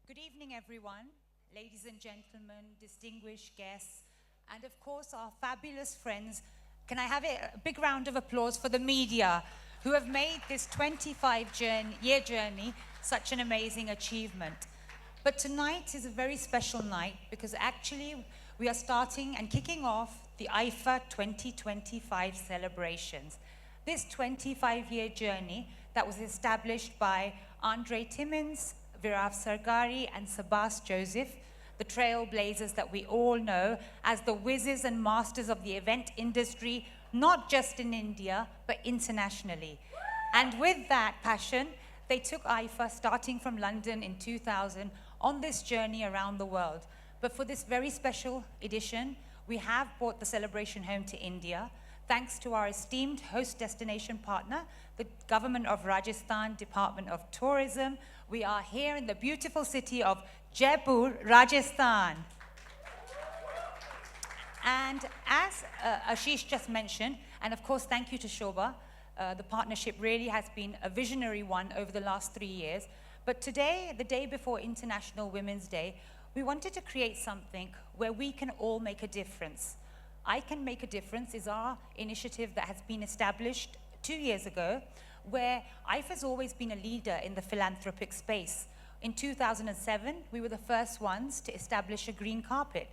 Good evening, everyone, ladies and gentlemen, distinguished guests, and of course, our fabulous friends. Can I have a big round of applause for the media who have made this 25-year journey such an amazing achievement? But tonight is a very special night because actually we are starting and kicking off the IFA 2025 celebrations. This 25-year journey that was established by Andre Timmins, Virav Sargari, and Sabas Joseph, the trailblazers that we all know as the whizzes and masters of the event industry, not just in India, but internationally. And with that passion, they took IFA, starting from London in 2000, on this journey around the world. But for this very special edition, we have brought the celebration home to India, thanks to our esteemed host destination partner, the Government of Rajasthan Department of Tourism. We are here in the beautiful city of Jaipur, Rajasthan. And as Ashish just mentioned, and of course thank you to Shobha, the partnership really has been a visionary one over the last 3 years. But today, the day before International Women's Day, we wanted to create something where we can all make a difference. I Can Make a Difference is our initiative that has been established 2 years ago, where IFA has always been a leader in the philanthropic space. In 2007, we were the first ones to establish a green carpet.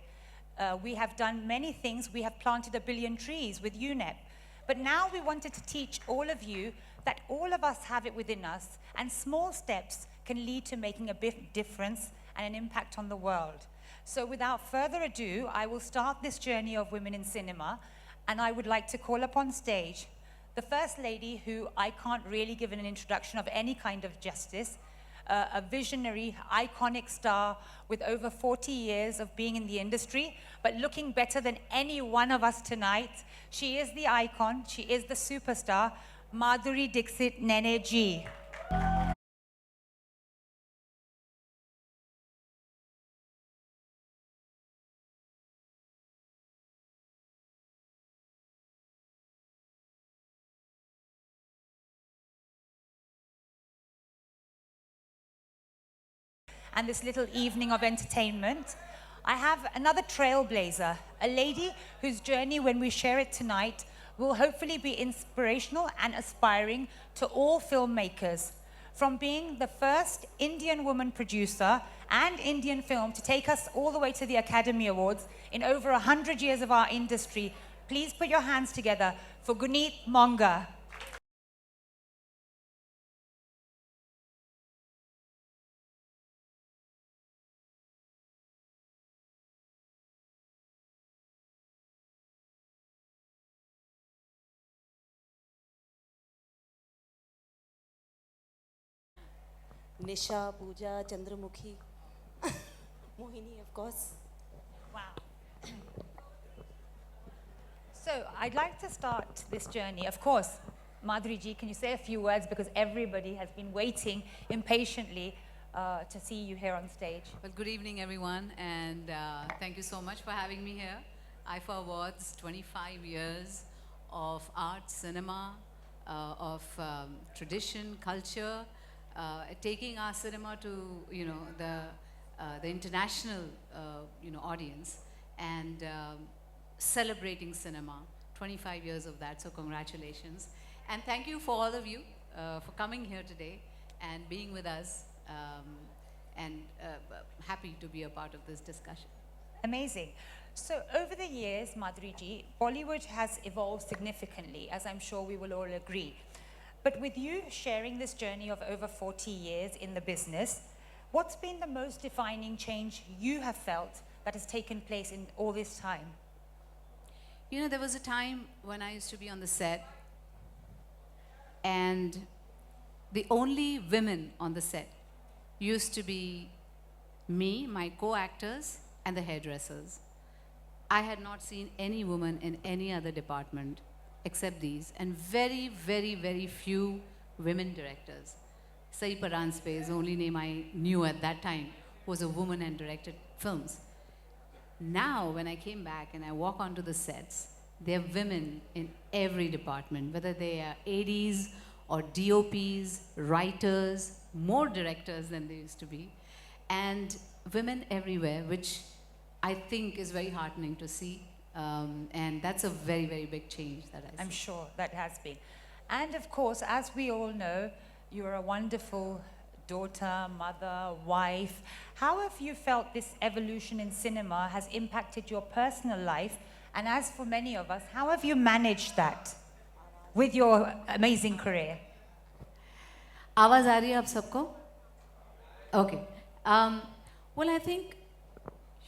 We have done many things. We have planted 1 billion trees with UNEP. But now we wanted to teach all of you that all of us have it within us, and small steps can lead to making a big difference and an impact on the world. So without further ado, I will start this journey of women in cinema, and I would like to call upon stage the First Lady, who I can't really give an introduction of any kind of justice, a visionary, iconic star with over 40 years of being in the industry, but looking better than any one of us tonight. She is the icon, she is the superstar, Madhuri Dixit Nene Ji. And this little evening of entertainment, I have another trailblazer, a lady whose journey, when we share it tonight, will hopefully be inspirational and aspiring to all filmmakers. From being the first Indian woman producer and Indian film to take us all the way to the Academy Awards in over 100 years of our industry, please put your hands together for Guneet Monga. Nisha, Pooja, Chandramukhi, Mohini, of course. Wow. So I'd like to start this journey. Of course, Madhuri ji, can you say a few words, because everybody has been waiting impatiently to see you here on stage. Well, good evening, everyone, and thank you so much for having me here. IFA Awards, 25 years of art, cinema, of tradition, culture, taking our cinema to the international audience, and celebrating cinema. 25 years of that, so congratulations, and thank you for all of you for coming here today and being with us, and happy to be a part of this discussion. Amazing. So over the years, Madhuri ji, Bollywood has evolved significantly, as I'm sure we will all agree. But with you sharing this journey of over 40 years in the business, what's been the most defining change you have felt that has taken place in all this time? You know, there was a time when I used to be on the set, and the only women on the set used to be me, my co-actors, and the hairdressers. I had not seen any woman in any other department except these, and very, very, very few women directors. Sai Paranjpe is the only name I knew at that time, was a woman and directed films. Now, when I came back and I walk onto the sets, there are women in every department, whether they are ADs or DOPs, writers, more directors than they used to be. and women everywhere, which I think is very heartening to see. And that's a very, very big change that I see. I'm sure that has been. And of course, as we all know, you're a wonderful daughter, mother, wife. How have you felt this evolution in cinema has impacted your personal life? And as for many of us, how have you managed that with your amazing career? आवाज आ रही है आप सबको? Okay. Well, I think,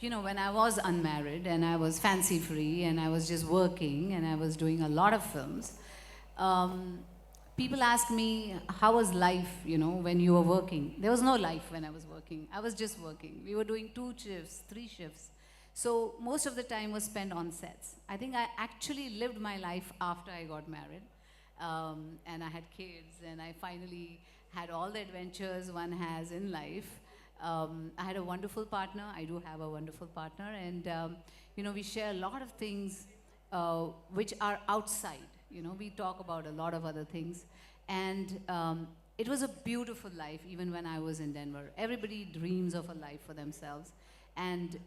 when I was unmarried and I was fancy free and I was just working and I was doing a lot of films, people ask me, how was life, when you were working? There was no life when I was working. I was just working. We were doing 2 shifts, 3 shifts. So most of the time was spent on sets. I think I actually lived my life after I got married. And I had kids and I finally had all the adventures one has in life. I had a wonderful partner. I do have a wonderful partner, and we share a lot of things which are outside. We talk about a lot of other things, and it was a beautiful life. Even when I was in Denver, everybody dreams of a life for themselves, and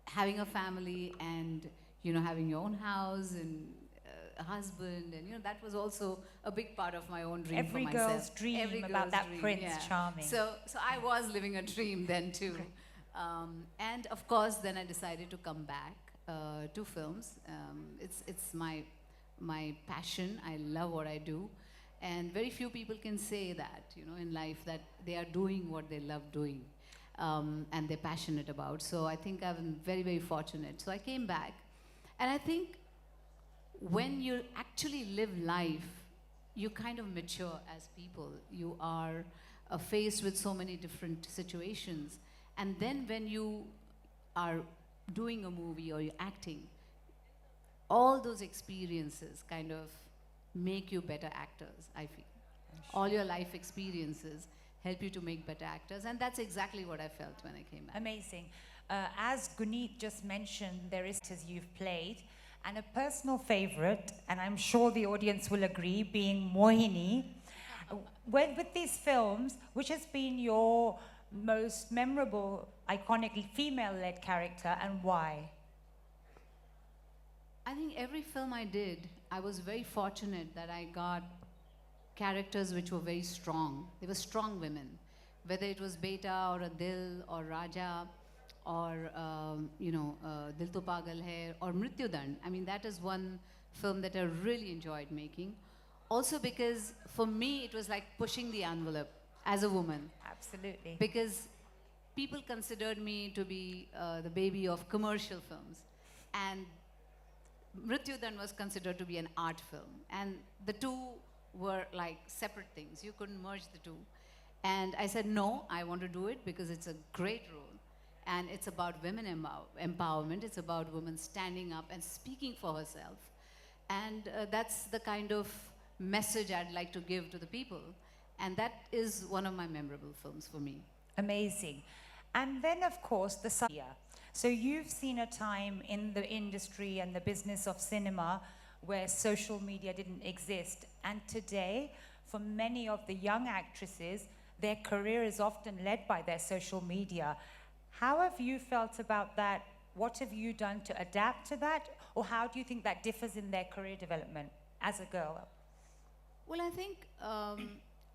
having a family, and having your own house and a husband, and that was also a big part of my own dream Every for myself. girl's dream Every about girl's that dream, prince yeah. charming. So I was living a dream then too. And of course, then I decided to come back to films. It's my passion. I love what I do, and very few people can say that in life that they are doing what they love doing, and they're passionate about. So I think I've been very, very fortunate. So I came back, and I think when you actually live life, you kind of mature as people. You are faced with so many different situations. And then when you are doing a movie or you're acting, all those experiences kind of make you better actors, I feel. All your life experiences help you to make better actors. And that's exactly what I felt when I came back. Amazing. As Guneet just mentioned, there is as you've played, and a personal favorite, and I'm sure the audience will agree, being Mohini. With these films, which has been your most memorable, iconic female-led character, and why? I think every film I did, I was very fortunate that I got characters which were very strong. They were strong women, whether it was Beta or Dil or Raja, or Dil To Pagal Hai, or Mrityudand. I mean, that is one film that I really enjoyed making. Also because for me, it was like pushing the envelope as a woman. Absolutely. Because people considered me to be the baby of commercial films. And Mrityudand was considered to be an art film. And the two were like separate things. You couldn't merge the two. And I said, no, I want to do it because it's a great role. And it's about women empowerment. It's about women standing up and speaking for herself. And that's the kind of message I'd like to give to the people. And that is one of my memorable films for me. Amazing. And then, of course, the Satya. So you've seen a time in the industry and the business of cinema where social media didn't exist. And today, for many of the young actresses, their career is often led by their social media. How have you felt about that? What have you done to adapt to that? Or how do you think that differs in their career development as a girl? Well, I think,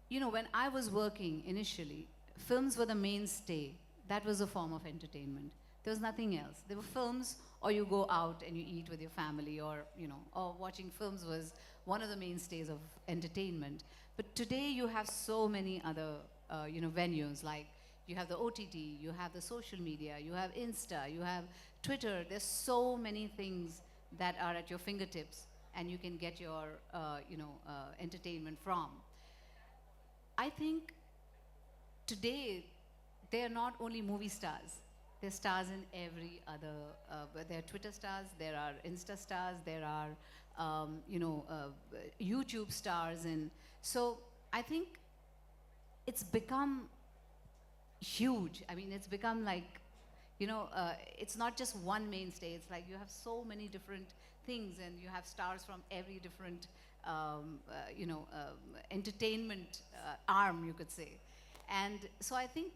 when I was working initially, films were the mainstay. That was a form of entertainment. There was nothing else. There were films, or you go out and you eat with your family, or watching films was one of the mainstays of entertainment. But today you have so many other, venues, like you have the OTT, you have the social media, you have Insta, you have Twitter. There's so many things that are at your fingertips, and you can get your, entertainment from. I think today they are not only movie stars. They're stars in every other. There are Twitter stars. There are Insta stars. There are, YouTube stars, and so I think it's become huge. I mean, it's become like, it's not just one mainstay. It's like you have so many different things, and you have stars from every different, entertainment arm, you could say. And so I think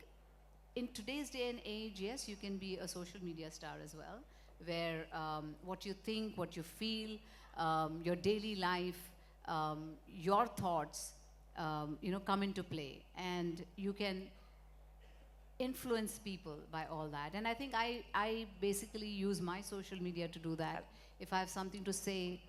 in today's day and age, yes, you can be a social media star as well, where what you think, what you feel, your daily life, your thoughts, come into play, and you can influence people by all that. And I think I basically use my social media to do that. If I have something to say,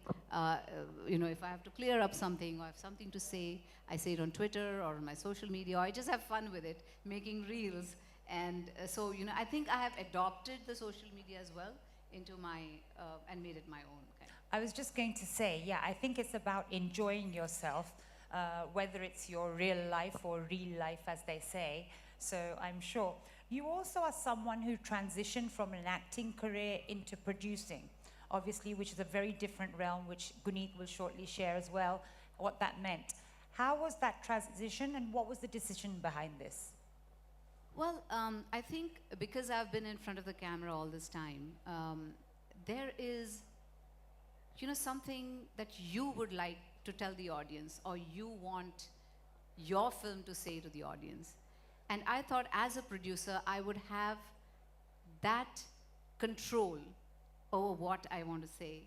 if I have to clear up something or I have something to say, I say it on Twitter or on my social media, or I just have fun with it, making reels. And so, I think I have adopted the social media as well into my, and made it my own. Kind of. I was just going to say, yeah, I think it's about enjoying yourself, whether it's your real life or real life, as they say. So I'm sure. You also are someone who transitioned from an acting career into producing, obviously, which is a very different realm, which Guneet will shortly share as well, what that meant. How was that transition, and what was the decision behind this? Well, I think because I've been in front of the camera all this time, there is, something that you would like to tell the audience, or you want your film to say to the audience. And I thought, as a producer, I would have that control over what I want to say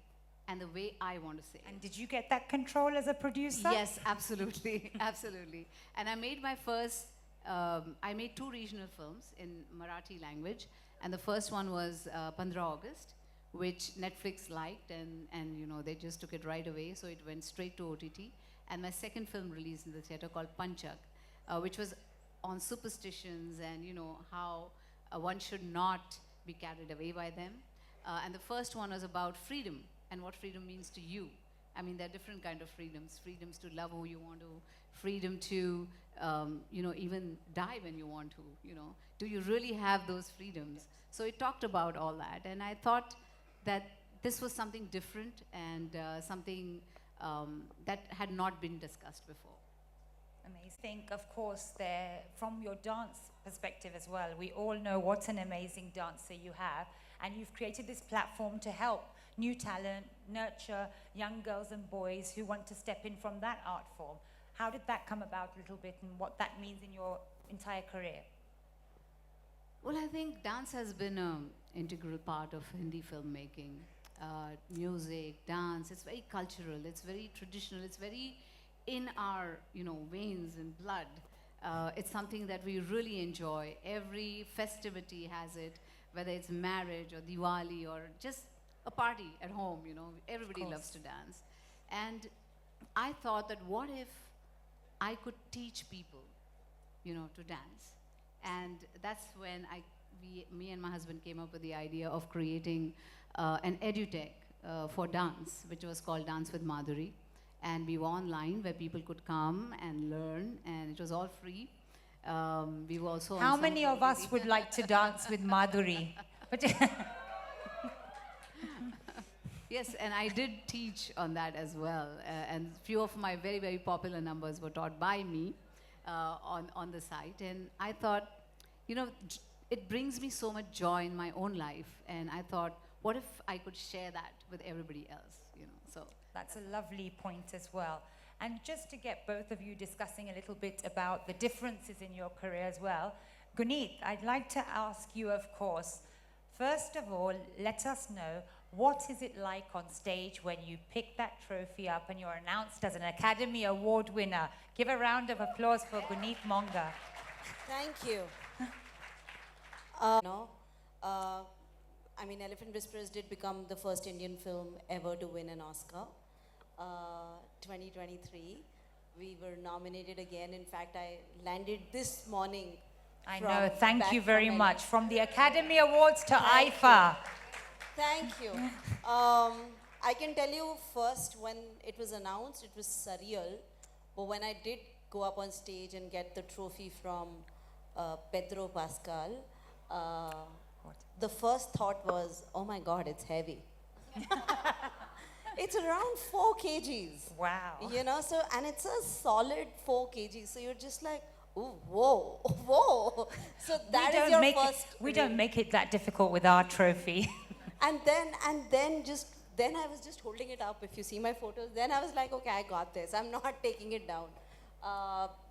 and the way I want to say it. And did you get that control as a producer? Yes, absolutely, absolutely. And I made my first, I made 2 regional films in Marathi language, and the first one was 15 August, which Netflix liked, and they just took it right away, so it went straight to OTT. And my second film released in the theater called Panchak, which was on superstitions and how one should not be carried away by them. And the first one was about freedom and what freedom means to you. I mean, there are different kind of freedoms. Freedoms to love who you want to, freedom to, even die when you want to, Do you really have those freedoms? So it talked about all that. And I thought that this was something different and something that had not been discussed before. Amazing. Of course, from your dance perspective as well, we all know what an amazing dancer you have, and you've created this platform to help new talent, nurture young girls and boys who want to step in from that art form. How did that come about a little bit, and what that means in your entire career? Well, I think dance has been an integral part of Hindi filmmaking. Music, dance, it's very cultural, it's very traditional, it's very in our veins and blood. It's something that we really enjoy. Every festivity has it, whether it's marriage or Diwali or just a party at home, everybody loves to dance. And I thought that what if I could teach people, to dance? And that's when me and my husband came up with the idea of creating an edutech for dance, which was called Dance with Madhuri. And we were online where people could come and learn, and it was all free. We were also. How many of us would like to dance with Madhuri? Yes, and I did teach on that as well. And few of my very, very popular numbers were taught by me on the site. And I thought, it brings me so much joy in my own life. And I thought, what if I could share that with everybody else? So. That's a lovely point as well. And just to get both of you discussing a little bit about the differences in your career as well, Guneet, I'd like to ask you, of course, first of all, let us know, what is it like on stage when you pick that trophy up and you're announced as an Academy Award winner? Give a round of applause for Guneet Monga. Thank you. Elephant Whisperers did become the first Indian film ever to win an Oscar. 2023. We were nominated again. In fact, I landed this morning. I know. Thank you very much. From the Academy Awards to IFA. Thank you. I can tell you first, when it was announced, it was surreal. But when I did go up on stage and get the trophy from Pedro Pascal, the first thought was, oh my God, it's heavy. It's around 4 kgs. Wow. And it's a solid 4 kgs. So you're just like, ooh, whoa, whoa. So that is your first. We don't make it that difficult with our trophy. And then I was just holding it up. If you see my photos, then I was like, okay, I got this. I'm not taking it down.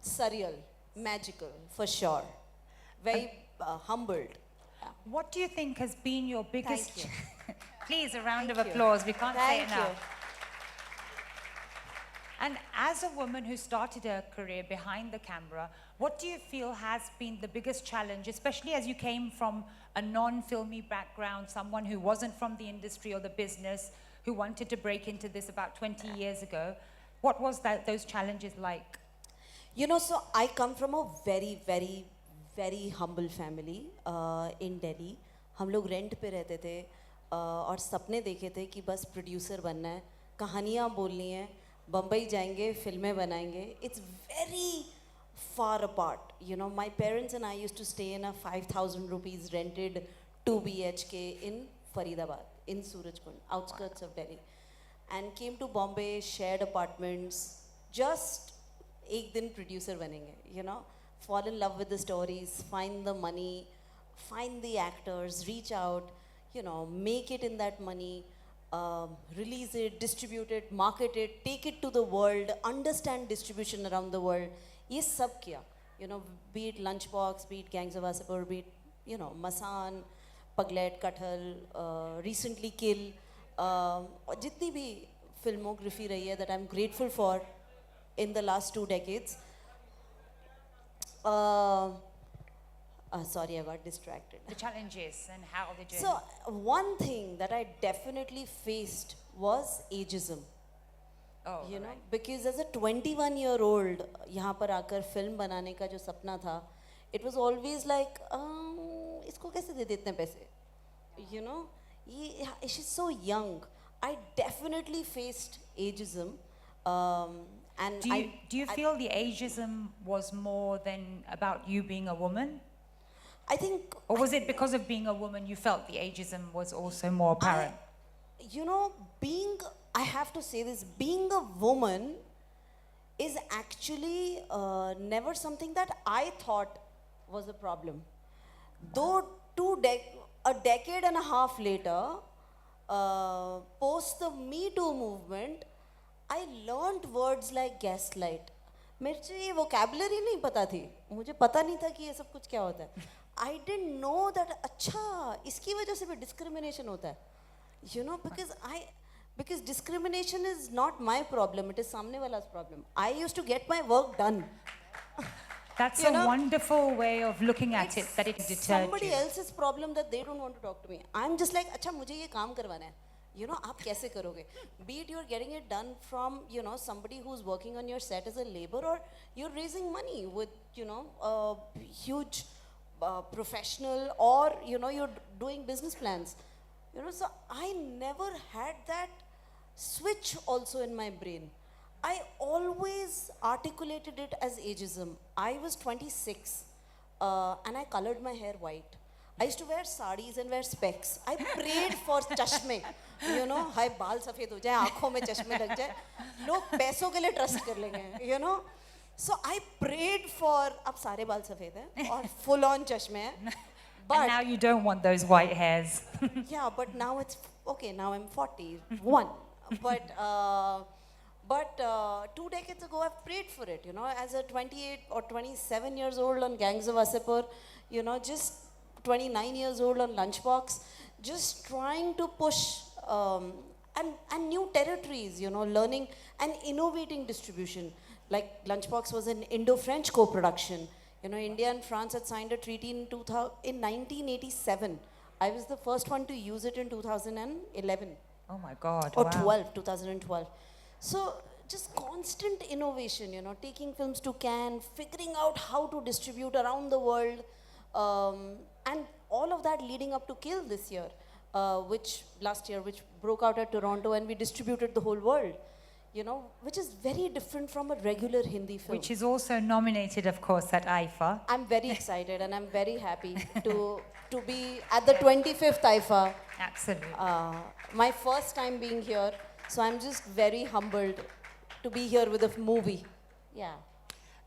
Surreal, magical, for sure. Very humbled. Yeah. What do you think has been your biggest... you. Please, a round Thank of you. applause. We can't say Thank it you. enough. And as a woman who started her career behind the camera, what do you feel has been the biggest challenge, especially as you came from a non-filmy background, someone who wasn't from the industry or the business, who wanted to break into this about 20 years ago? What was those challenges like? You know, so I come from a very, very, very humble family in Delhi. हम लोग rent पे रहते थे और सपने देखे थे कि बस प्रोड्यूसर बनना है, कहानियाँ बोलनी है, बम्बई जाएंगे, फिल्में बनाएंगे. It's very far apart. You know, my parents and I used to stay in a 5,000 rupees rented 2 BHK in Faridabad, in Surajkund, outskirts of Delhi. And came to Bombay, shared apartments, just एक दिन producer बनेंगे, you know, fall in love with the stories, find the money, find the actors, reach out, you know, make it in that money, release it, distribute it, market it, take it to the world, understand distribution around the world. ये सब किया, you know, be it Lunchbox, be it Gangs of Wasseypur, be it, you know, Masan, Paglet, Kathal, recently Kill, और जितनी भी filmography रही है that I'm grateful for in the last 2 decades. Sorry, I got distracted. The challenges and how the journey... So one thing that I definitely faced was ageism. Oh, You know, right. because as a 21-year-old, यहाँ पर आकर film बनाने का जो सपना था, it was always like, इसको कैसे दे देते हैं पैसे? You know, she's so young. I definitely faced ageism, and Do you feel the ageism was more than about you being a woman? I think, Or was it because of being a woman you felt the ageism was also more apparent? you know, I have to say this, being a woman is actually never something that I thought was a problem. Though a decade and a half later, post the Me Too movement, I learned words like gaslight. मुझे ये vocabulary नहीं पता थी, मुझे पता नहीं था कि ये सब कुछ क्या होता है. I didn't know that अच्छा इसकी वजह से भी discrimination होता है. You know, because discrimination is not my problem, it is सामने वाला's problem. I used to get my work done. That's You a know, wonderful way of looking at it, that it deterred somebody you. else's problem that they don't want to talk to me. I'm just like, अच्छा मुझे ये काम करवाना है. You know, आप कैसे करोगे? Be it you're getting it done from, you know, somebody who's working on your set as a labor, or you're raising money with, you know, a huge professional, or, you know, you're doing business plans. You know, so I never had that switch also in my brain. I always articulated it as ageism. I was 26 and I colored my hair white. I used to wear sarees and wear specs. I prayed for chashme. You know, हाय बाल सफेद हो जाए, आँखों में चश्मे लग जाए, लोग पैसों के लिए ट्रस्ट कर लेंगे. You know, so I prayed for अब सारे बाल सफेद हैं और full on चश्मे हैं. And But now you don't want those white hairs. yeah, but now it's okay. Now I'm 41, but 2 decades ago I've prayed for it. You know, as a 28 or 27 years old on Gangs of Wasseypur, you know, just 29 years old on Lunchbox, just trying to push and new territories. You know, learning and innovating distribution. Like Lunchbox was an Indo-French co-production. You know, India and France had signed a treaty in 1987. I was the first one to use it in 2011 Oh my God, or wow. 2012. So just constant innovation, you know, taking films to Cannes, figuring out how to distribute around the world, and all of that leading up to Kill this year, which broke out at Toronto, and we distributed the whole world. You know, which is very different from a regular Hindi film. Which is also nominated, of course, at IFA. I'm very excited and I'm very happy to be at the 25th IFA. Absolutely. My first time being here, so I'm just very humbled to be here with a movie. Yeah.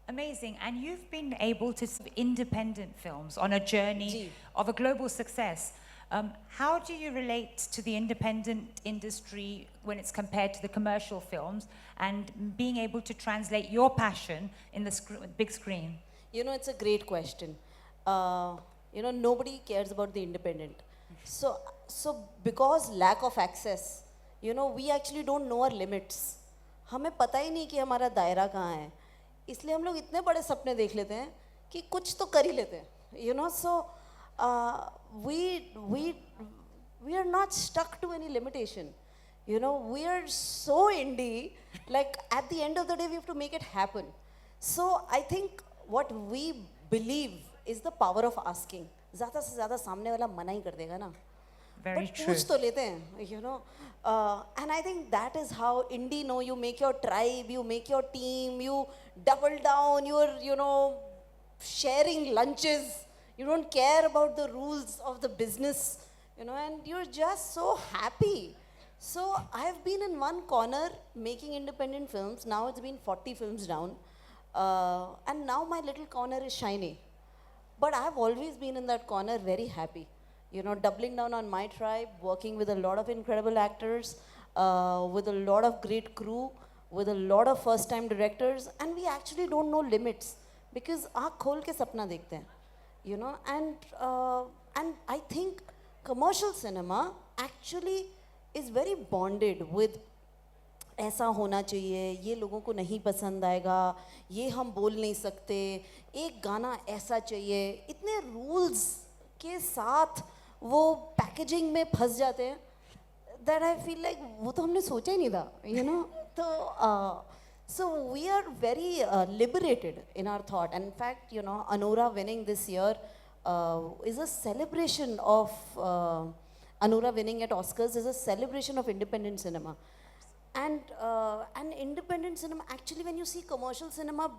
Amazing. And you've been able to see independent films on a journey Ji. of a global success. How do you relate to the independent industry when it's compared to the commercial films, and being able to translate your passion in the big screen? You know, it's a great question. You know, nobody cares about the independent. So because lack of access, you know, we actually don't know our limits. हमें पता ही नहीं कि हमारा दायरा कहाँ है, इसलिए हम लोग इतने बड़े सपने देख लेते हैं कि कुछ तो कर ही लेते हैं, you know. So we are not stuck to any limitation, you know. We are so indie, like at the end of the day we have to make it happen. So I think what we believe is the power of asking. ज़्यादा से ज़्यादा सामने वाला मना ही कर देगा ना, Very but true. पूछ तो लेते हैं, you know. And I think that is how indie, know, you make your tribe, you make your team, you double down, you're, you know, sharing lunches, you don't care about the rules of the business, you know, and you're just so happy. So I've been in one corner making independent films. Now it's been 40 films down, and now my little corner is shiny. But I've always been in that corner very happy. You know, doubling down on my tribe, working with a lot of incredible actors, with a lot of great crew, with a lot of first-time directors, and we actually don't know limits because आँख खोल के सपना देखते हैं, you know. And I think commercial cinema actually is very bonded with ऐसा होना चाहिए, ये लोगों को नहीं पसंद आएगा, ये हम बोल नहीं सकते, एक गाना ऐसा चाहिए, इतने रूल्स के साथ वो पैकेजिंग में फंस जाते हैं that I feel like वो तो हमने सोचा ही नहीं था, you know. तो so we are very liberated in our thought. And in fact, you know, Anura winning this year is a celebration of Anura winning at Oscars is a celebration of independent cinema. And independent cinema, actually, when you see commercial cinema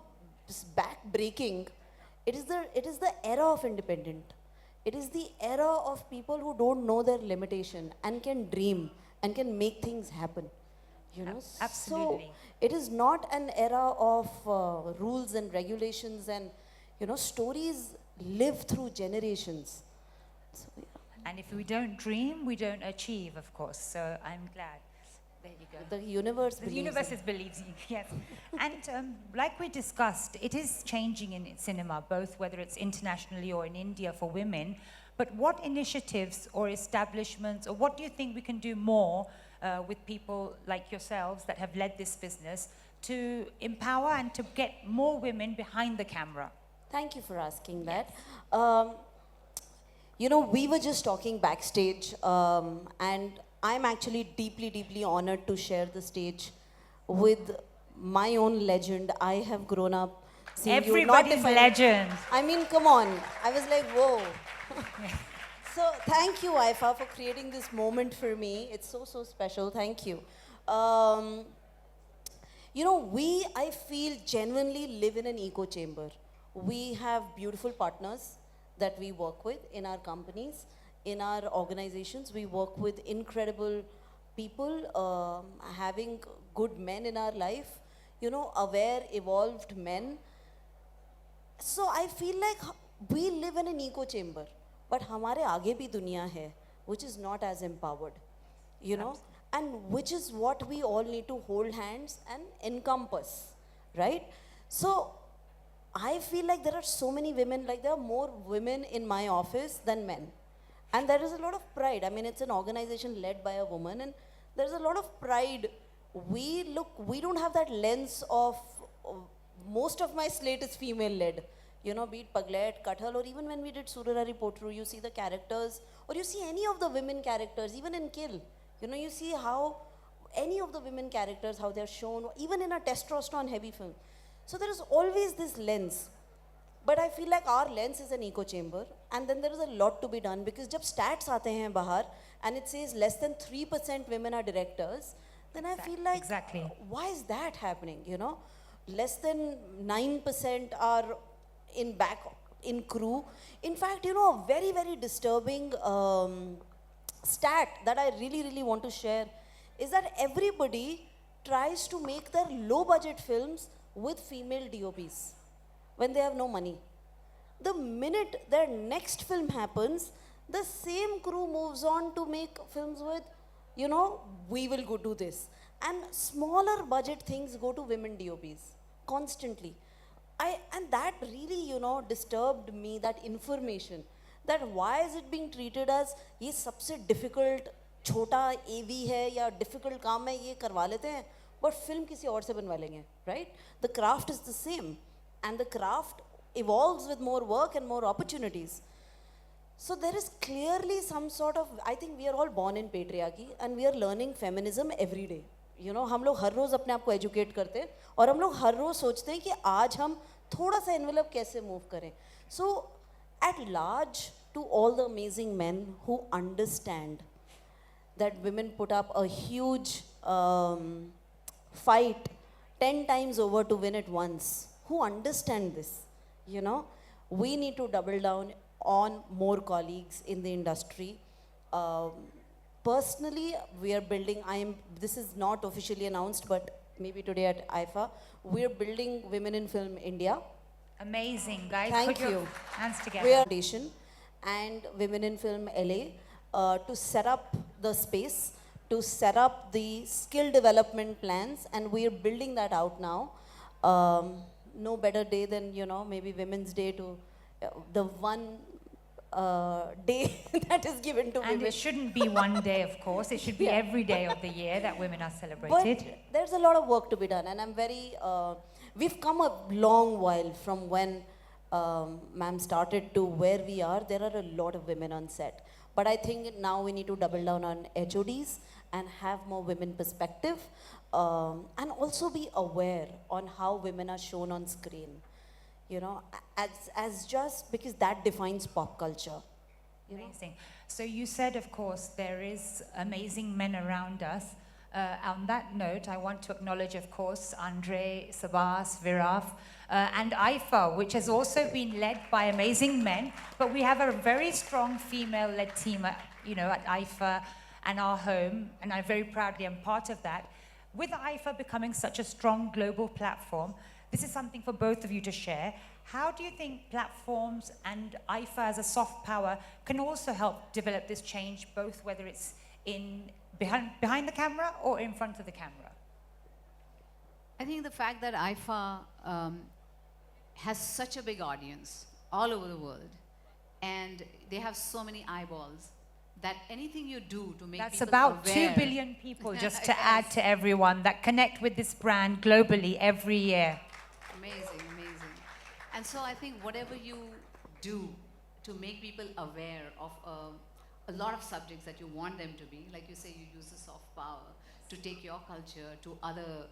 back breaking, it is the era of independent. It is the era of people who don't know their limitation and can dream and can make things happen. You know, Absolutely. so it is not an era of rules and regulations, and you know, stories live through generations. So, yeah. And if we don't dream, we don't achieve, of course. So I'm glad. There you go. The universe The believes universe in- believes you, yes. And like we discussed, it is changing in cinema, both whether it's internationally or in India for women. But what initiatives or establishments, or what do you think we can do more with people like yourselves that have led this business to empower and to get more women behind the camera? Thank you for asking that. You know, we were just talking backstage, and I'm actually deeply, deeply honored to share the stage with my own legend. I have grown up seeing you. Not Everybody's if I- legend. I mean, come on. I was like, whoa. So thank you, Aifa, for creating this moment for me. It's so, so special. Thank you. You know, I feel, genuinely live in an echo chamber. We have beautiful partners that we work with in our companies, in our organizations. We work with incredible people, having good men in our life, you know, aware, evolved men. So I feel like we live in an echo chamber, but हमारे आगे भी दुनिया है, which is not as empowered, you know, and which is what we all need to hold hands and encompass, right? So I feel like there are so many women, like there are more women in my office than men. And there is a lot of pride. I mean, it's an organization led by a woman, and there's a lot of pride. We don't have that lens of, most of my slate is female led. You know, be it Paglet, Kathal, or even when we did Surarari Potru, you see the characters, or you see any of the women characters, even in Kill. You know, you see how any of the women characters, how they're shown, even in a testosterone heavy film. So there is always this lens. But I feel like our lens is an echo chamber, and then there is a lot to be done, because जब stats आते हैं बाहर and it says less than 3% women are directors, then I feel like, Exactly. Why is that happening, you know? Less than 9% are in crew. In fact, you know, a very, very disturbing stat that I really, really want to share is that everybody tries to make their low budget films with female DOPs when they have no money. The minute their next film happens, the same crew moves on to make films with, you know, we will go do this. And smaller budget things go to women DOPs constantly. And that really, you know, disturbed me, that information, that why is it being treated as ये सबसे difficult छोटा AV है या difficult काम है ये करवा लेते हैं but film किसी और से बनवा लेंगे, right? The craft is the same and the craft evolves with more work and more opportunities. So there is clearly some sort of, I think we are all born in patriarchy and we are learning feminism every day. You know, हम लोग हर रोज़ अपने आप को educate करते हैं और हम लोग हर रोज़ सोचते हैं कि आज हम थोड़ा सा envelope कैसे move करें. So at large, to all the amazing men who understand that women put up a huge fight 10 times over to win it once, who understand this, you know, we need to double down on more colleagues in the industry. Personally, we are building, this is not officially announced, but maybe today at IFA, we're building Women in Film India. Amazing, guys. Thank Put your you. hands together. We are Foundation and Women in Film LA to set up the space, to set up the skill development plans, and we are building that out now. No better day than, you know, maybe Women's Day to the one day that is given to And women. it shouldn't be one day, of course. It should be Yeah. every day of the year that women are But celebrated. there's a lot of work to be done, and I'm very. We've come a long while from when ma'am started to where we are. There are a lot of women on set, but I think now we need to double down on HODs and have more women perspective, and also be aware on how women are shown on screen. You know, as just because that defines pop culture. You know? Amazing. So you said, of course, there is amazing men around us. On that note, I want to acknowledge, of course, Andre, Sabas, Viraf, and IFA, which has also been led by amazing men. But we have a very strong female-led team, at IFA and our home, and I very proudly am part of that. With IFA becoming such a strong global platform, this is something for both of you to share. How do you think platforms and IFA as a soft power can also help develop this change, both whether it's behind the camera or in front of the camera? I think the fact that IFA has such a big audience all over the world, and they have so many eyeballs, that anything you do to make That's people about aware, 2 billion people, just to Yes. add to everyone, that connect with this brand globally every year. Amazing, amazing. And so I think whatever you do to make people aware of a lot of subjects that you want them to be, like you say, you use the soft power to take your culture to other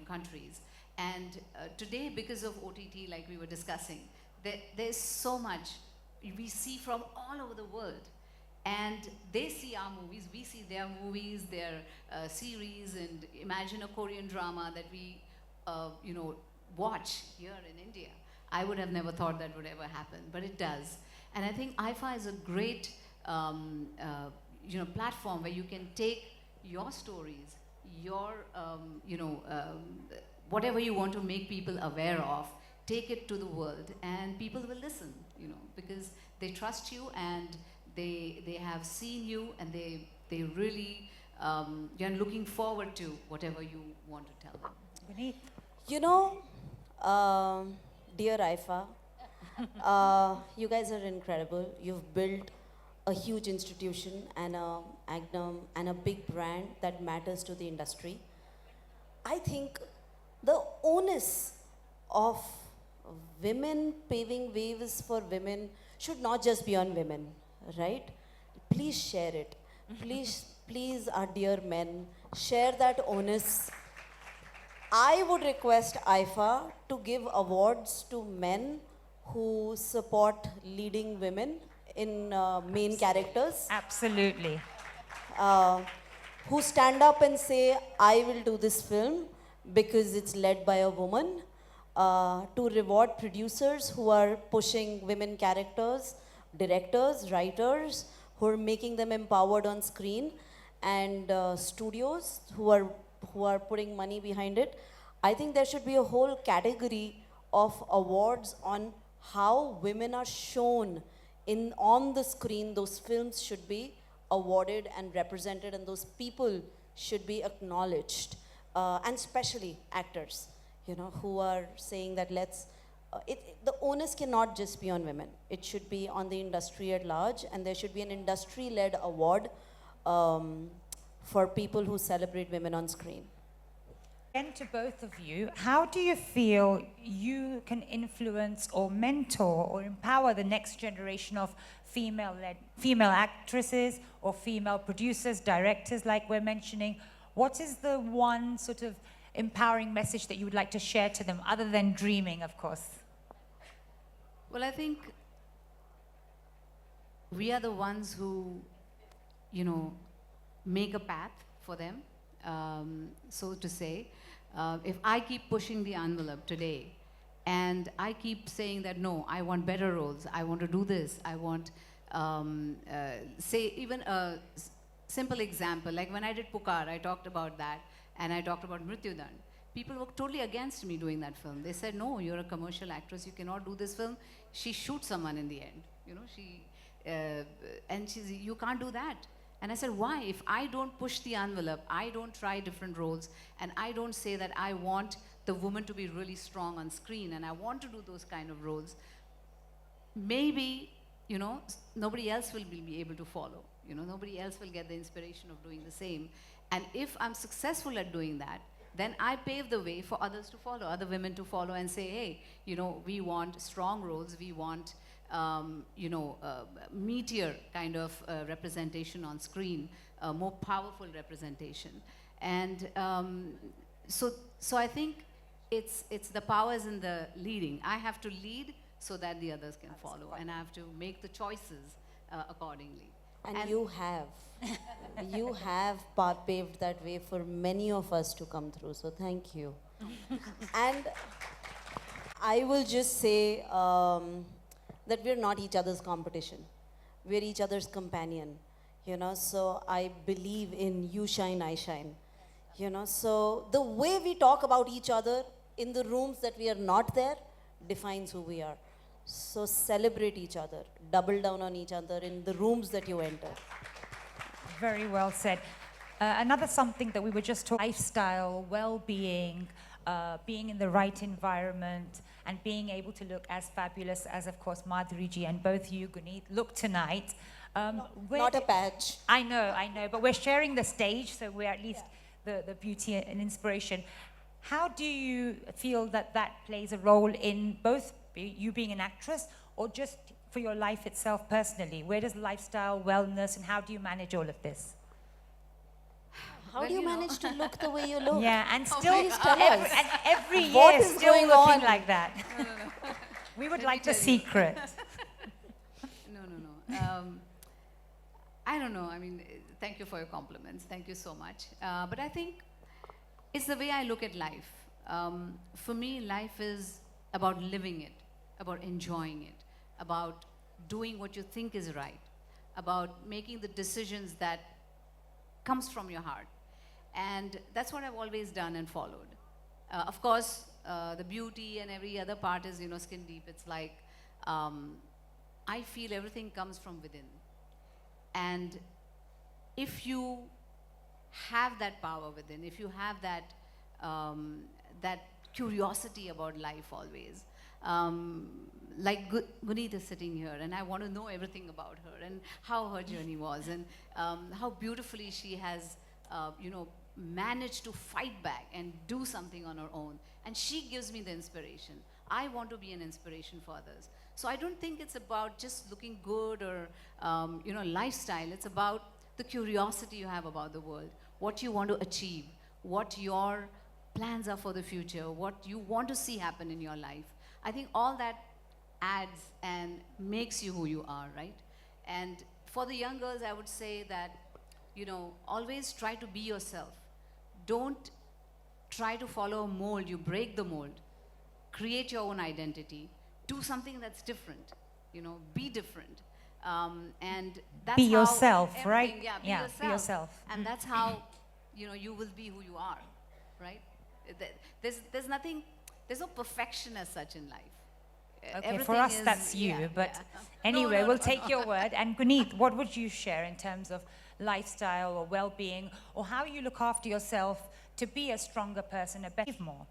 countries. And today, because of OTT, like we were discussing, there's so much we see from all over the world. And they see our movies, we see their movies, their series, and imagine a Korean drama that we, watch here in India. I would have never thought that would ever happen, but it does. And I think IFA is a great, platform where you can take your stories, your, whatever you want to make people aware of, take it to the world, and people will listen, because they trust you and they have seen you, and they really you're looking forward to whatever you want to tell them. Vineet? You know, dear IFA, you guys are incredible. You've built a huge institution and a Agnum and a big brand that matters to the industry. I think the onus of women paving ways for women should not just be on women, right? Please share it. Please, our dear men, share that onus. I would request IFA to give awards to men who support leading women in main characters, Absolutely. who stand up and say, I will do this film because it's led by a woman, to reward producers who are pushing women characters, directors, writers, who are making them empowered on screen, and studios who are putting money behind it. I think there should be a whole category of awards on how women are shown on the screen. Those films should be awarded and represented, and those people should be acknowledged, and especially actors, who are saying that let's the onus cannot just be on women. It should be on the industry at large, and there should be an industry-led award for people who celebrate women on screen. Again, to both of you, how do you feel you can influence or mentor or empower the next generation of female actresses or female producers, directors, like we're mentioning? What is the one sort of empowering message that you would like to share to them, other than dreaming, of course? Well, I think we are the ones who, make a path for them, so to say. If I keep pushing the envelope today and I keep saying that, no, I want better roles, I want to do this, I want, say, even a simple example, like when I did Pukar, I talked about that, and I talked about Mrityudand. People were totally against me doing that film. They said, no, you're a commercial actress, you cannot do this film. She shoots someone in the end, and she said, you can't do that. And I said, why? If I don't push the envelope, I don't try different roles, and I don't say that I want the woman to be really strong on screen, and I want to do those kind of roles, maybe, nobody else will be able to follow. Nobody else will get the inspiration of doing the same. And if I'm successful at doing that, then I pave the way for others to follow, other women to follow and say, hey, we want strong roles, we want meatier kind of representation on screen, more powerful representation. And so I think it's the power is in the leading. I have to lead so that the others can follow, and I have to make the choices accordingly. And you have. You have paved that way for many of us to come through, so thank you. And I will just say that we're not each other's competition. We're each other's companion, so I believe in you shine, I shine. So the way we talk about each other in the rooms that we are not there defines who we are. So celebrate each other, double down on each other in the rooms that you enter. Very well said. Another something that we were just talking, lifestyle, well-being, being in the right environment, and being able to look as fabulous as, of course, Madhuri ji and both you, Guneet, look tonight. Not a patch. I know, but we're sharing the stage, so we're at least the beauty and inspiration. How do you feel that plays a role in both you being an actress or just for your life itself personally? Where does lifestyle, wellness, and how do you manage all of this? How do you manage to look the way you look? Yeah, and still Please tell us. every What year is still going looking on? like that. We would like the secret. No. I don't know. I mean, thank you for your compliments. Thank you so much. But I think it's the way I look at life. For me, life is about living it, about enjoying it, about doing what you think is right, about making the decisions that comes from your heart. And that's what I've always done and followed. Of course, the beauty and every other part is, skin deep. It's like, I feel everything comes from within. And if you have that power within, if you have that, that curiosity about life always, like Guneet is sitting here, and I want to know everything about her and how her journey was, and how beautifully she has, managed to fight back and do something on her own. And she gives me the inspiration. I want to be an inspiration for others. So I don't think it's about just looking good or, lifestyle. It's about the curiosity you have about the world, what you want to achieve, what your plans are for the future, what you want to see happen in your life. I think all that adds and makes you who you are, right? And for the young girls, I would say that, always try to be yourself. Don't try to follow a mold. You break the mold. Create your own identity. Do something that's different. Be different. And that's Be how yourself, everything- right? Yeah, Yeah, be yourself. And that's how, you will be who you are, right? There's nothing, there's no perfection as such in life. Okay, for Everything us is- that's you, yeah, but yeah. anyway, No, we'll take your word. And Guneet, what would you share in terms of lifestyle or well-being, or how you look after yourself to be a stronger person, a better, more?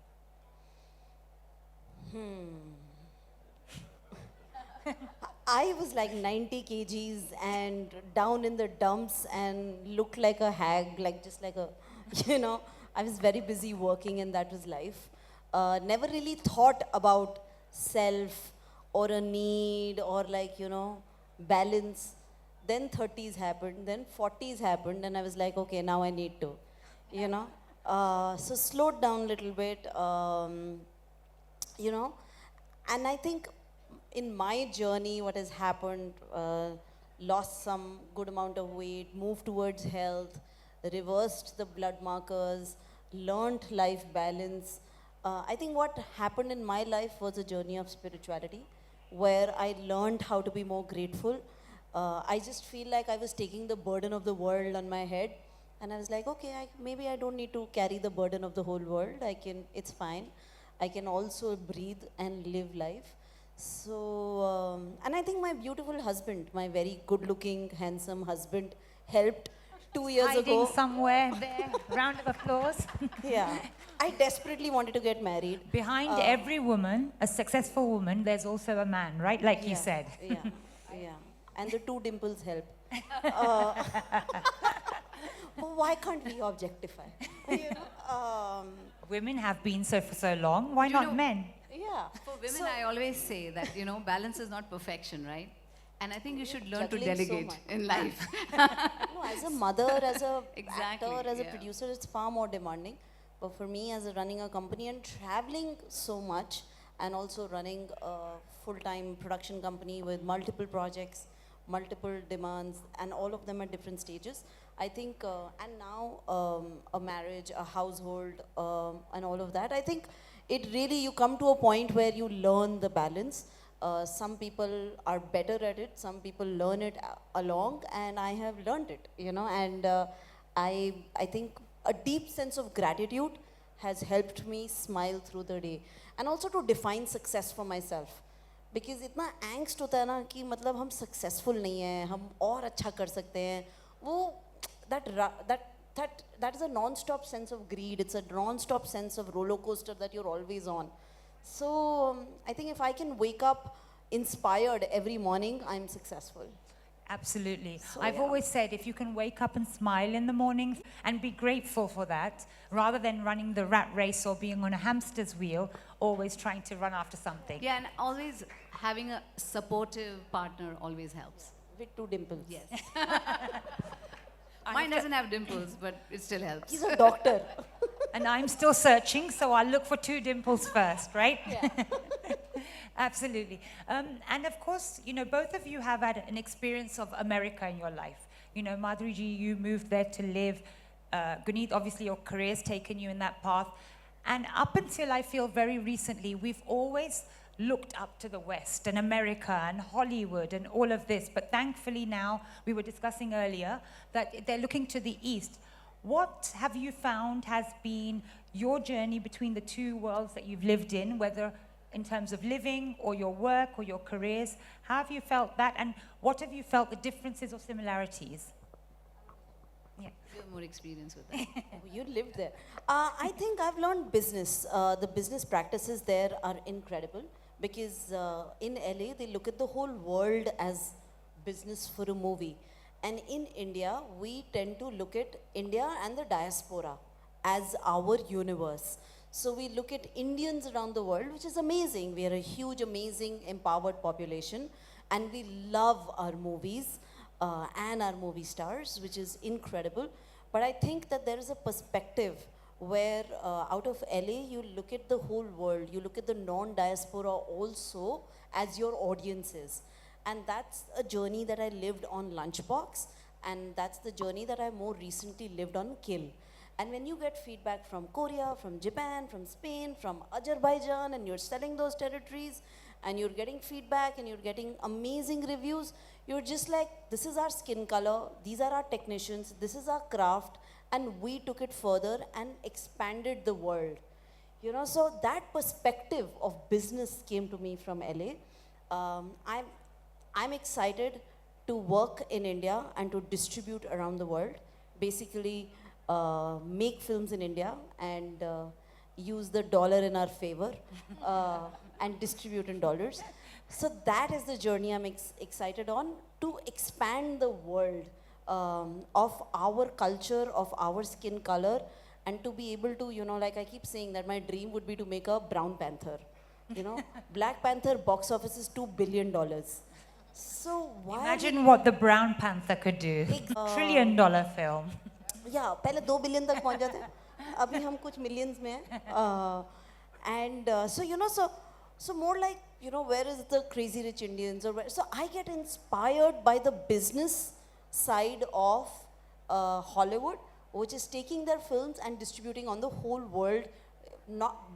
I was like 90 kgs and down in the dumps and looked like a hag, like just like a, you know, I was very busy working and that was life. Never really thought about self or a need or like, balance. Then 30s happened, then 40s happened, and I was like, okay, now I need to, you know. So slowed down a little bit, you know, and I think in my journey, what has happened, lost some good amount of weight, moved towards health, reversed the blood markers, learned life balance. I think what happened in my life was a journey of spirituality where I learned how to be more grateful. I just feel like I was taking the burden of the world on my head, and I was like, okay, maybe I don't need to carry the burden of the whole world. It's fine. I can also breathe and live life. So, and I think my beautiful husband, my very good-looking, handsome husband, helped 2 years Hiding ago. somewhere there. Round of applause. Yeah, I desperately wanted to get married. Behind every woman, a successful woman, there's also a man, right? Like you Yeah, said. Yeah, yeah. And the two dimples help. Uh, but why can't we objectify? You know? Women have been so for so long. Why You not know- men? Yeah. For women, So- I always say that, balance is not perfection, right? And I think you should learn to Juggling so delegate much. in life. No, as a mother, as a Exactly, actor, as a yeah. producer, it's far more demanding. But for me, as a running a company and traveling so much, and also running a full-time production company with multiple projects, multiple demands, and all of them at different stages, I think, and now a marriage, a household, and all of that, I think it really, you come to a point where you learn the balance. Some people are better at it, some people learn it along, and I have learned it, and I think a deep sense of gratitude has helped me smile through the day, and also to define success for myself. Because इतना angst होता है ना कि मतलब हम successful नहीं हैं, हम और अच्छा कर सकते हैं, वो that is a non-stop sense of greed. It's a non-stop sense of roller coaster that you're always on. So I think if I can wake up inspired every morning, I'm successful. Absolutely. So, I've yeah. always said if you can wake up and smile in the mornings and be grateful for that, rather than running the rat race or being on a hamster's wheel, always trying to run after something. Yeah, and always having a supportive partner always helps. With two dimples. Yes. Mine doesn't have dimples, but it still helps. He's a doctor. And I'm still searching, so I'll look for two dimples first, right? Yeah. Absolutely. And of course, both of you have had an experience of America in your life. Madhuri ji, you moved there to live. Guneet, obviously your career's taken you in that path. And up until I feel very recently, we've always looked up to the West and America and Hollywood and all of this. But thankfully now, we were discussing earlier, that they're looking to the East. What have you found has been your journey between the two worlds that you've lived in, whether in terms of living or your work or your careers? How have you felt that, and what have you felt the differences or similarities? Yeah. You have more experience with that. Oh, you lived there. I think I've learned business. The business practices there are incredible because in LA, they look at the whole world as business for a movie. And in India, we tend to look at India and the diaspora as our universe. So we look at Indians around the world, which is amazing. We are a huge, amazing, empowered population. And we love our movies and our movie stars, which is incredible. But I think that there is a perspective where out of LA, you look at the whole world. You look at the non-diaspora also as your audiences. And that's a journey that I lived on Lunchbox. And that's the journey that I more recently lived on Kill. And when you get feedback from Korea, from Japan, from Spain, from Azerbaijan, and you're selling those territories, and you're getting feedback, and you're getting amazing reviews, you're just like, this is our skin color, these are our technicians, this is our craft, and we took it further and expanded the world. So that perspective of business came to me from LA. I'm excited to work in India and to distribute around the world. Basically, make films in India and use the dollar in our favor and distribute in dollars. So that is the journey I'm excited on, to expand the world of our culture, of our skin color, and to be able to, like I keep saying that my dream would be to make a Brown Panther. Black Panther box office is $2 billion. So why? Imagine what the Brown Panther could do. $1 trillion film. या पहले 2 billion तक पहुंच जाते हैं अभी हम कुछ millions में हैं and so more like where is the Crazy Rich Indians, or where, so I get inspired by the business side of Hollywood, which is taking their films and distributing on the whole world, not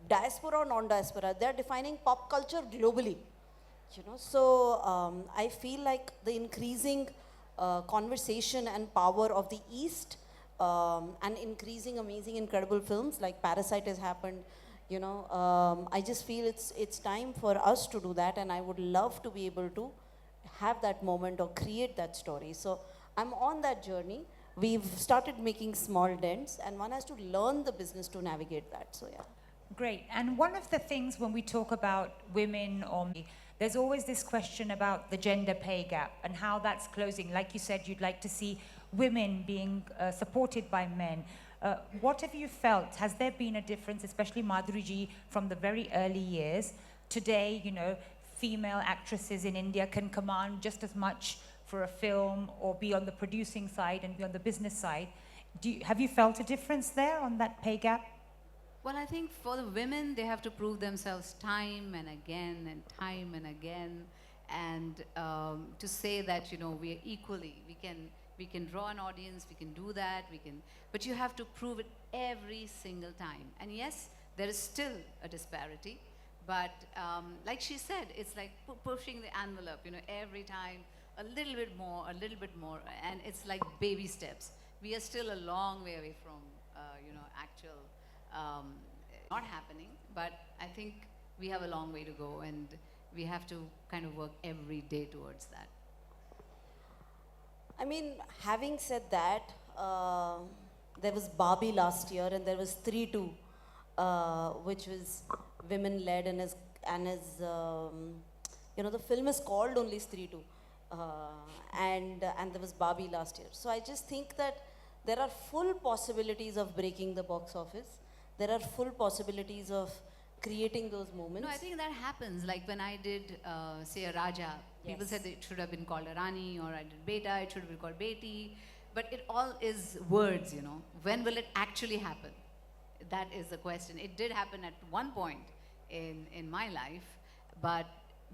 diaspora or non-diaspora. They are defining pop culture globally. So I feel like the increasing conversation and power of the East, and increasing amazing, incredible films like Parasite has happened. I just feel it's time for us to do that, and I would love to be able to have that moment or create that story. So I'm on that journey. We've started making small dents, and one has to learn the business to navigate that. So yeah. Great. And one of the things when we talk about women, or there's always this question about the gender pay gap and how that's closing. Like you said, you'd like to see women being supported by men. What have you felt? Has there been a difference, especially Madhuri ji, from the very early years? Today, female actresses in India can command just as much for a film, or be on the producing side and be on the business side. Have you felt a difference there on that pay gap? Well, I think for the women, they have to prove themselves time and again and time and again, and to say that we are equally, we can draw an audience, we can do that, but you have to prove it every single time. And yes, there is still a disparity, but like she said, it's like pushing the envelope, every time a little bit more, and it's like baby steps. We are still a long way away from, actual not happening, but I think we have a long way to go, and we have to kind of work every day towards that. I mean, having said that, there was Barbie last year, and there was 3-2, which was women-led, and the film is called only 3-2, and there was Barbie last year. So I just think that there are full possibilities of breaking the box office. There are full possibilities of creating those moments. No, I think that happens. Like when I did, say, a Raja, people Yes. said it should have been called a Rani, or I did Beta, it should have been called Beti. But it all is words, When will it actually happen? That is the question. It did happen at one point in my life, but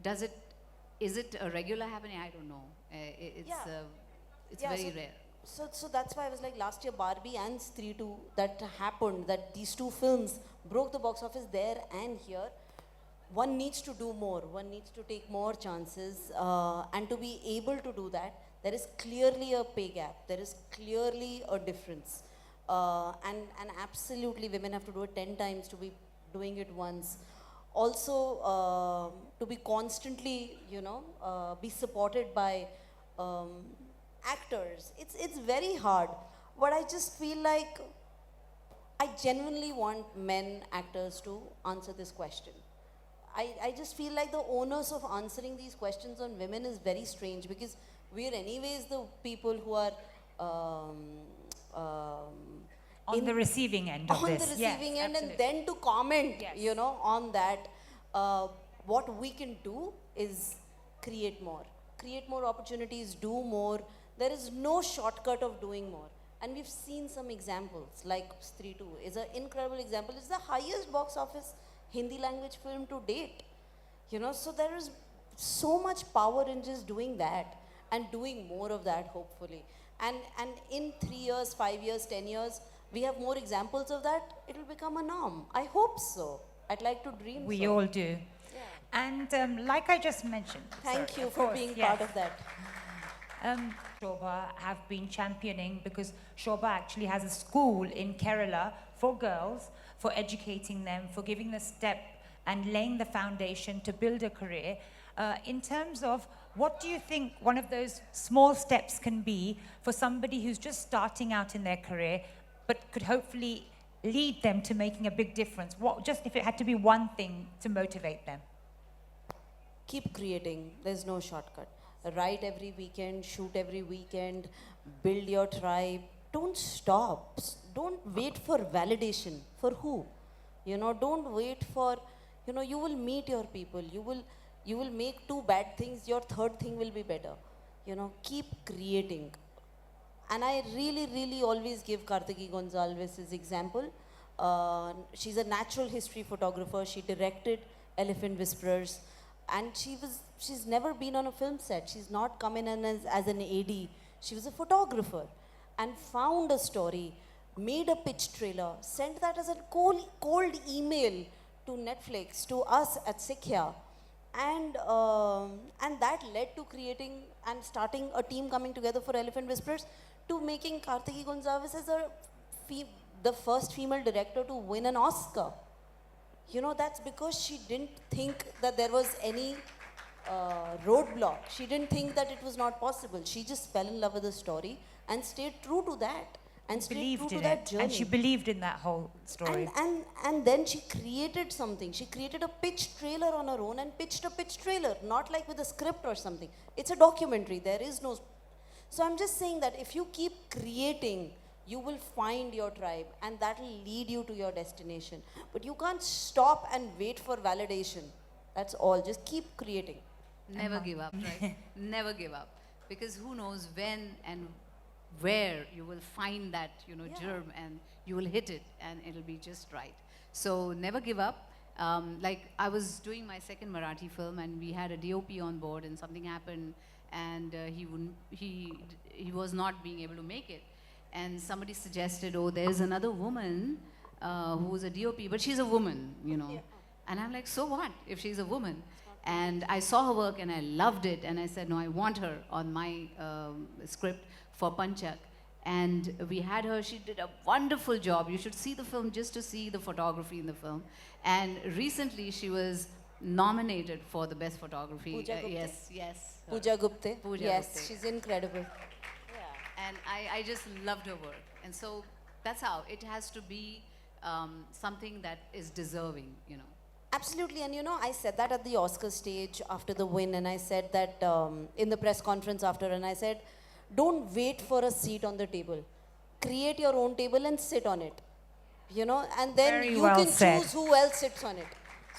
is it a regular happening? I don't know. It's Yeah, very so- rare. So that's why I was like, last year Barbie and 3-2, that happened, that these two films broke the box office there and here. One needs to do more, one needs to take more chances, and to be able to do that, there is clearly a pay gap, there is clearly a difference. And absolutely women have to do it 10 times to be doing it once. Also, to be constantly, be supported by actors. It's very hard. But I just feel like I genuinely want men actors to answer this question. I just feel like the onus of answering these questions on women is very strange, because we're anyways the people who are On the receiving end of on this. the receiving Yes, end, and absolutely. then to comment, Yes. on that. What we can do is create more opportunities, do more. There is no shortcut of doing more. And we've seen some examples, like 3-2 is an incredible example. It's the highest box office Hindi language film to date. So there is so much power in just doing that and doing more of that, hopefully. And in 3 years, 5 years, 10 years, we have more examples of that, it will become a norm. I hope so. I'd like to dream We so. all do. And like I just mentioned, Thank sorry, you of for course, being yes. part of that. Shobha have been championing, because Shobha actually has a school in Kerala for girls, for educating them, for giving the step and laying the foundation to build a career. In terms of, what do you think one of those small steps can be for somebody who's just starting out in their career, but could hopefully lead them to making a big difference? What, just if it had to be one thing to motivate them? keep creating. There's no shortcut. Write every weekend, shoot every weekend, build your tribe. Don't stop. Don't wait for validation. For who? Don't wait for, you will meet your people. You will make two bad things, your third thing will be better. Keep creating. And I really, really always give Kartiki Gonzalez his example. She's a natural history photographer. She directed Elephant Whisperers, and she's never been on a film set. She's not come in as an AD. She was a photographer, and found a story, made a pitch trailer, sent that as a cold email to Netflix, to us at Sikhya, and that led to creating and starting a team coming together for Elephant Whisperers, to making Kartiki Gonzalez as the first female director to win an Oscar. That's because she didn't think that there was any roadblock. She didn't think that it was not possible. She just fell in love with the story and stayed true to that. And stayed Believed true in to that it, journey. and she believed in that whole story. And then she created something. She created a pitch trailer on her own and pitched a pitch trailer, not like with a script or something. It's a documentary. There is no. So I'm just saying that if you keep creating, you will find your tribe, and that will lead you to your destination. But you can't stop and wait for validation. That's all. Just keep creating. Never give up, right? Never give up. Because who knows when and where you will find that, germ, and you will hit it and it'll be just right. So never give up. Like I was doing my second Marathi film, and we had a DOP on board, and something happened, and he was not being able to make it. And somebody suggested, oh, there's another woman who's a DOP, but she's a woman, Yeah. And I'm like, so what if she's a woman? And I saw her work and I loved it, and I said, no, I want her on my script for Panchak. And we had her. She did a wonderful job. You should see the film just to see the photography in the film. And recently she was nominated for the best photography. Pooja Gupte? Yes. her. Pooja Gupte. Pooja Yes, Gupte. she's incredible. And I just loved her work. And so that's how it has to be something that is deserving, Absolutely, and I said that at the Oscar stage after the win, and I said that in the press conference after, and I said, don't wait for a seat on the table. Create your own table and sit on it, and then Very you well can said. choose who else sits on it.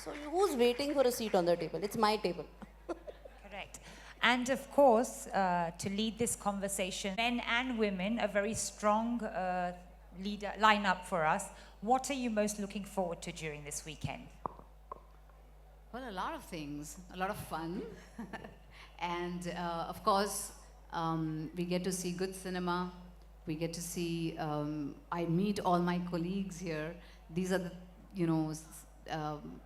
So who's waiting for a seat on the table? It's my table. Correct. And of course, to lead this conversation, men and women, a very strong lineup for us. What are you most looking forward to during this weekend? Well, a lot of things, a lot of fun. And of course, we get to see good cinema. We get to see, I meet all my colleagues here. These are the,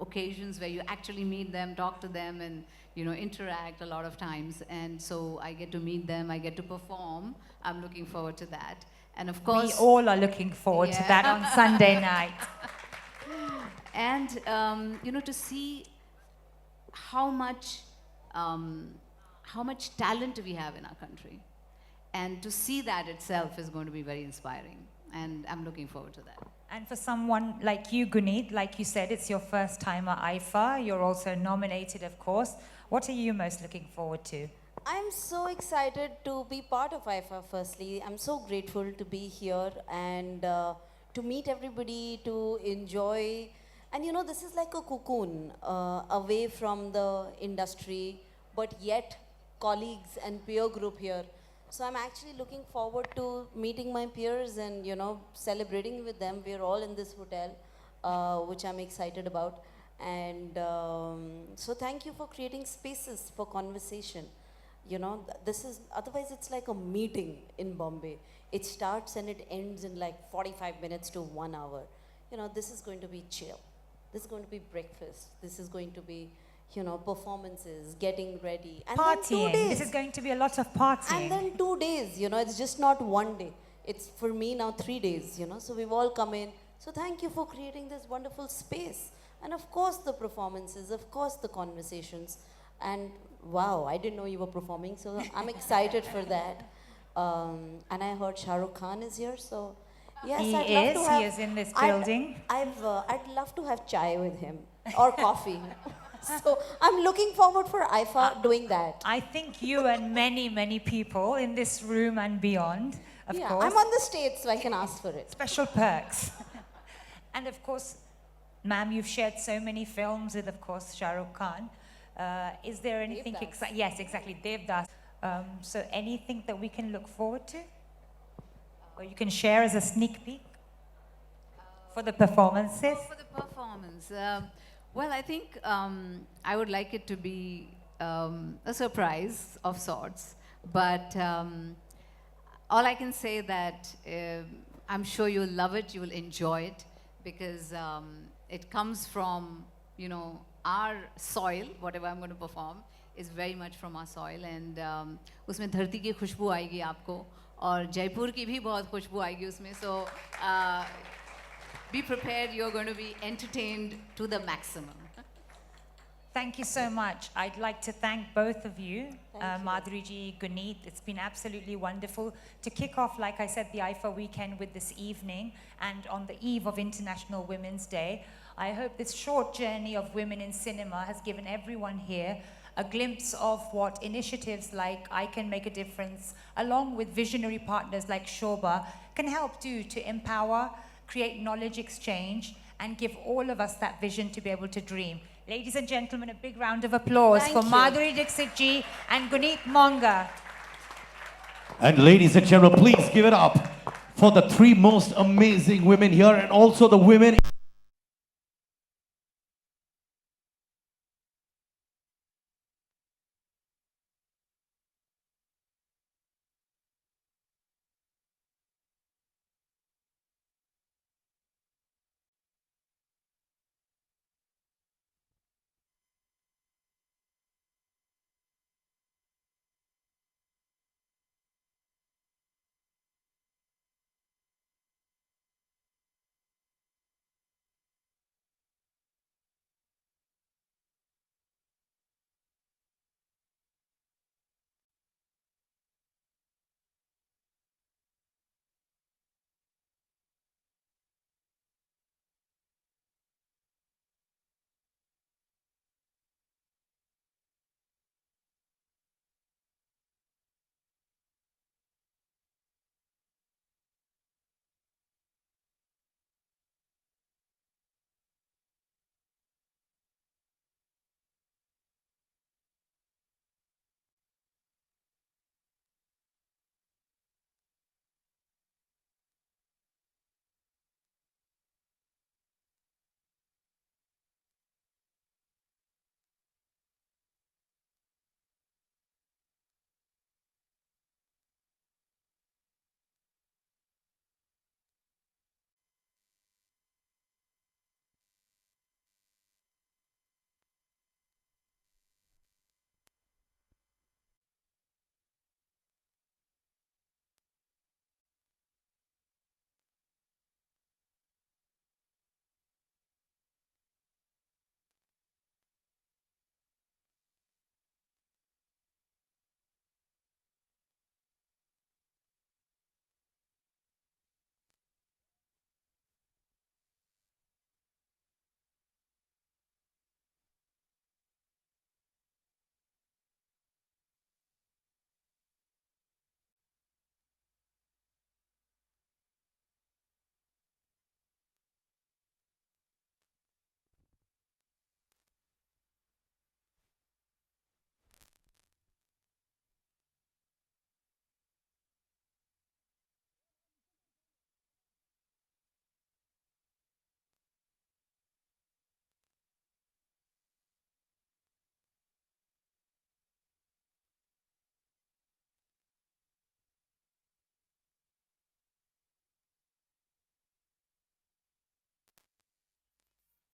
occasions where you actually meet them, talk to them, and, interact a lot of times. And so I get to meet them, I get to perform. I'm looking forward to that. And of course, We all are looking forward to that on Sunday night. and to see how much talent we have in our country, and to see that itself is going to be very inspiring, and I'm looking forward to that. And for someone like you, Guneet, like you said, it's your first time at IFA. You're also nominated, of course. What are you most looking forward to? I'm so excited to be part of IFA, firstly. I'm so grateful to be here and to meet everybody, to enjoy. And this is like a cocoon away from the industry, but yet colleagues and peer group here. So I'm actually looking forward to meeting my peers and, celebrating with them. We're all in this hotel, which I'm excited about. And so thank you for creating spaces for conversation. This is, otherwise it's like a meeting in Bombay. It starts and it ends in like 45 minutes to 1 hour. This is going to be chill. This is going to be breakfast. This is going to be, performances, getting ready. And then 2 Partying. days. This is going to be a lot of partying. And then 2 days, it's just not 1 day. It's for me now 3 days, So we've all come in. So thank you for creating this wonderful space. And of course the performances, of course the conversations. And wow, I didn't know you were performing, so I'm excited for that. And I heard Shah Rukh Khan is here, so yes, He I'd love is. to have, He is in this building. I'd love to have chai with him or coffee. So I'm looking forward for IFA doing that. I think you and many, many people in this room and beyond, of Yeah, course. I'm on the stage, so I can ask for it. Special perks. And of course, ma'am, you've shared so many films with, of course, Shah Rukh Khan. Is there anything Devdas. exciting? Yes, exactly, Devdas. So anything that we can look forward to? Or you can share as a sneak peek for the performances? For the performance, well, I think I would like it to be a surprise of sorts. But all I can say that I'm sure you'll love it, you will enjoy it, because it comes from, you know, our soil. Whatever I'm going to perform is very much from our soil, and उसमें धरती की खुशबू आएगी आपको, और जयपुर की भी बहुत खुशबू आएगी उसमें. So be prepared, you're going to be entertained to the maximum. Thank you so much. I'd like to thank both of you, Madhuri ji, Guneet. It's been absolutely wonderful to kick off, like I said, the IFA weekend with this evening and on the eve of International Women's Day. I hope this short journey of women in cinema has given everyone here a glimpse of what initiatives like I Can Make a Difference, along with visionary partners like Shobha, can help do to empower, create knowledge exchange, and give all of us that vision to be able to dream. Ladies and gentlemen, a big round of applause Thank for you. Madhuri Dixit ji and Guneet Monga. And ladies and gentlemen, please give it up for the three most amazing women here and also the women